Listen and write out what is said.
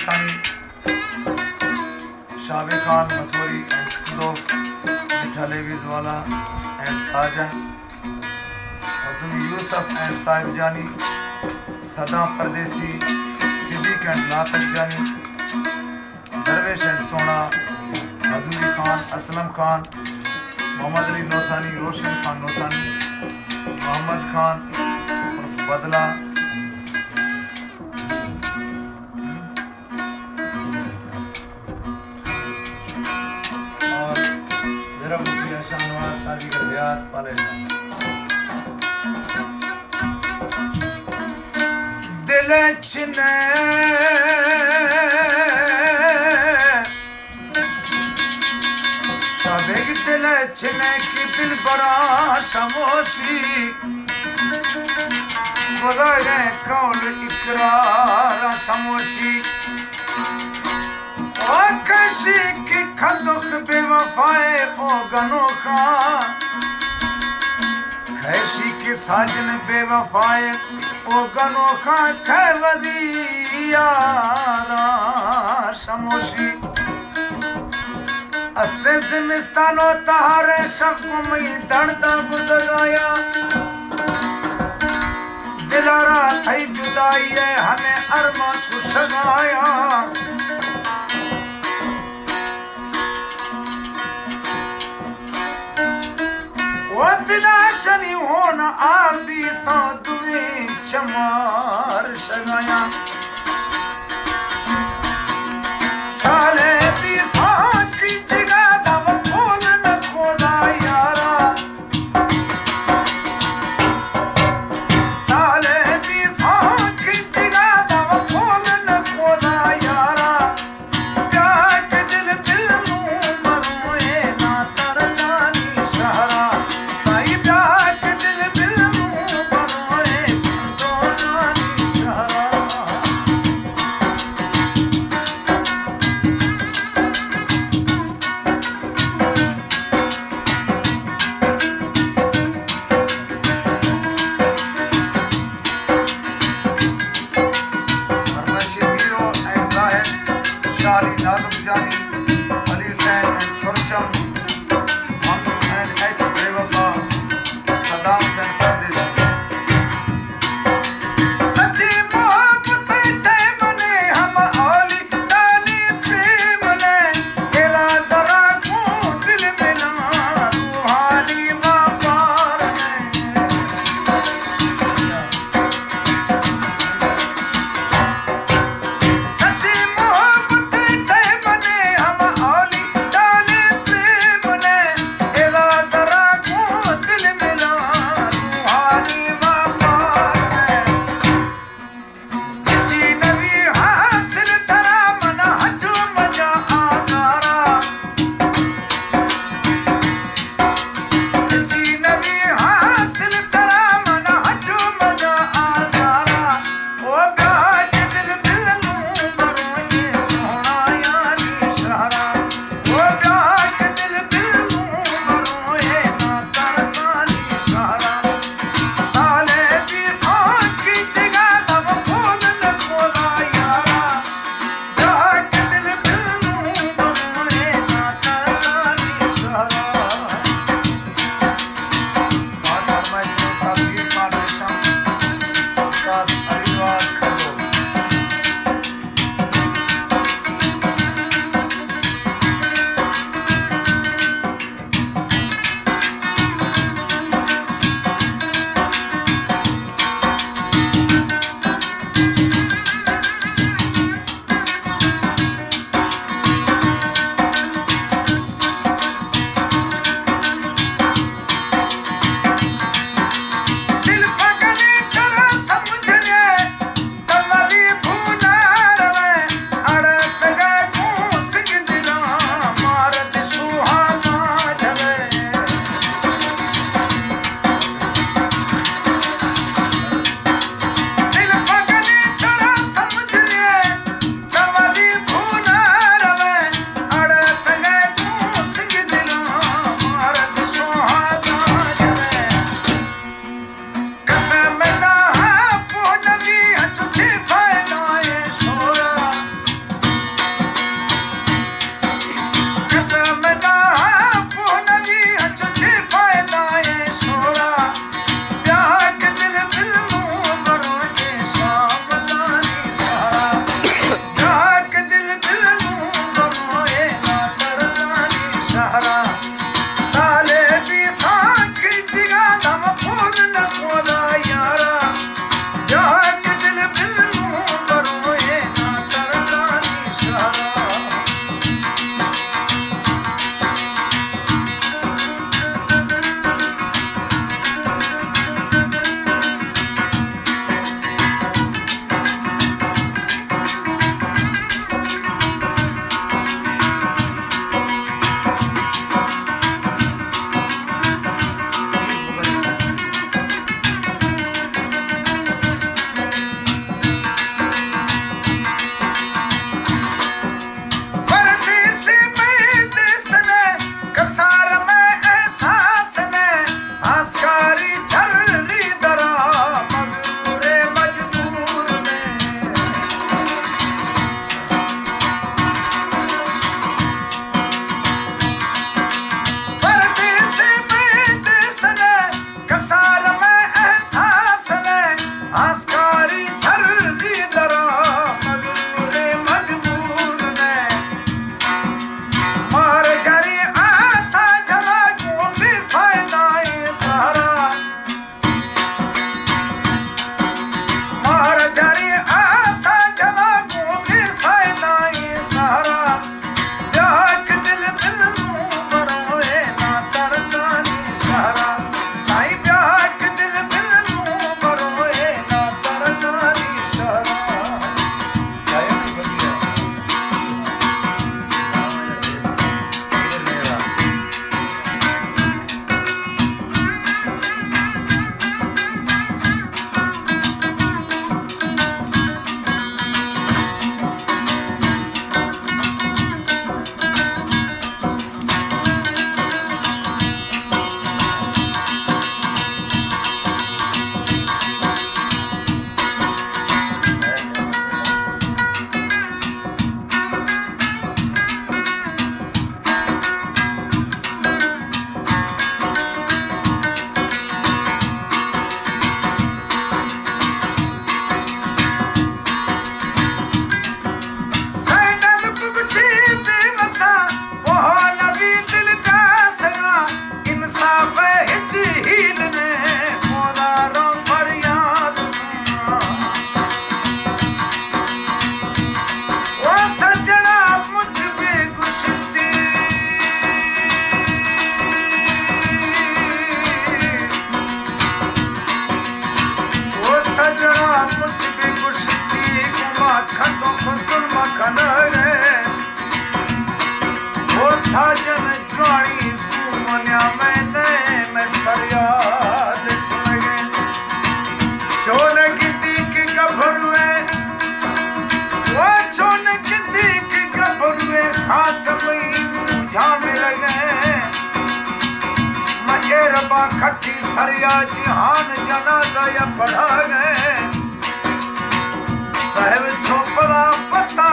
Pakistani, Shabi Khan Masuri and Kudo, Mithale Vizwala and Sajan, Abdul Yusuf and Saib Jani, Saddam Pardesi, Siddiq and Latak Jani, Darvesh and Sona, Hazuri Khan, Aslam Khan, Muhammad Ali Nothani, Roshan Khan Nothani, Muhammad Khan, Badla, और मेरा मुखिया शाहनवाज साजी का Riyadh पालेगा। दिल चिने सबेग दिल चिने की दिल बरा शमोशी गुज़रे कौल इकरार शमोशी ओ कशी की खदुख बेवफाए ओ गनों का कैसी की साजन बेवफाए ओ गनों का खैवदी यारा शमोशी अस्ते से मिस्तानो तहारे शब्दों में दर्दा गुजर आया दिलारा थई जुदाई है हमें अरमा खुश गाया वो दिलाशनी होना आबी तो तुम्हें चमार शगाया साले भी फाकी जगह दब खोल न खोदा यारा साले भी फाकी जगह दब खोल न खोदा यारा प्यार के दिल मरोए ना तरसानी शहरा साई प्यार के दिल मरोए तो नानी शहरा Shari Nazam Jani, Ali Hussain and Surcham, Mahmoud and H. Bewafa, Saddam Hussain Pardesi. सच्ची मोहब्बत है मने हम औली डाली प्रेम ने तेरा जरा को दिल में ना रूहानी वफार सच्ची मोहब्बत है मने समई झाम लगे मजे रबा खट्टी सरिया जिहान जनाजा पढ़ा गए साहेब छोपड़ा पता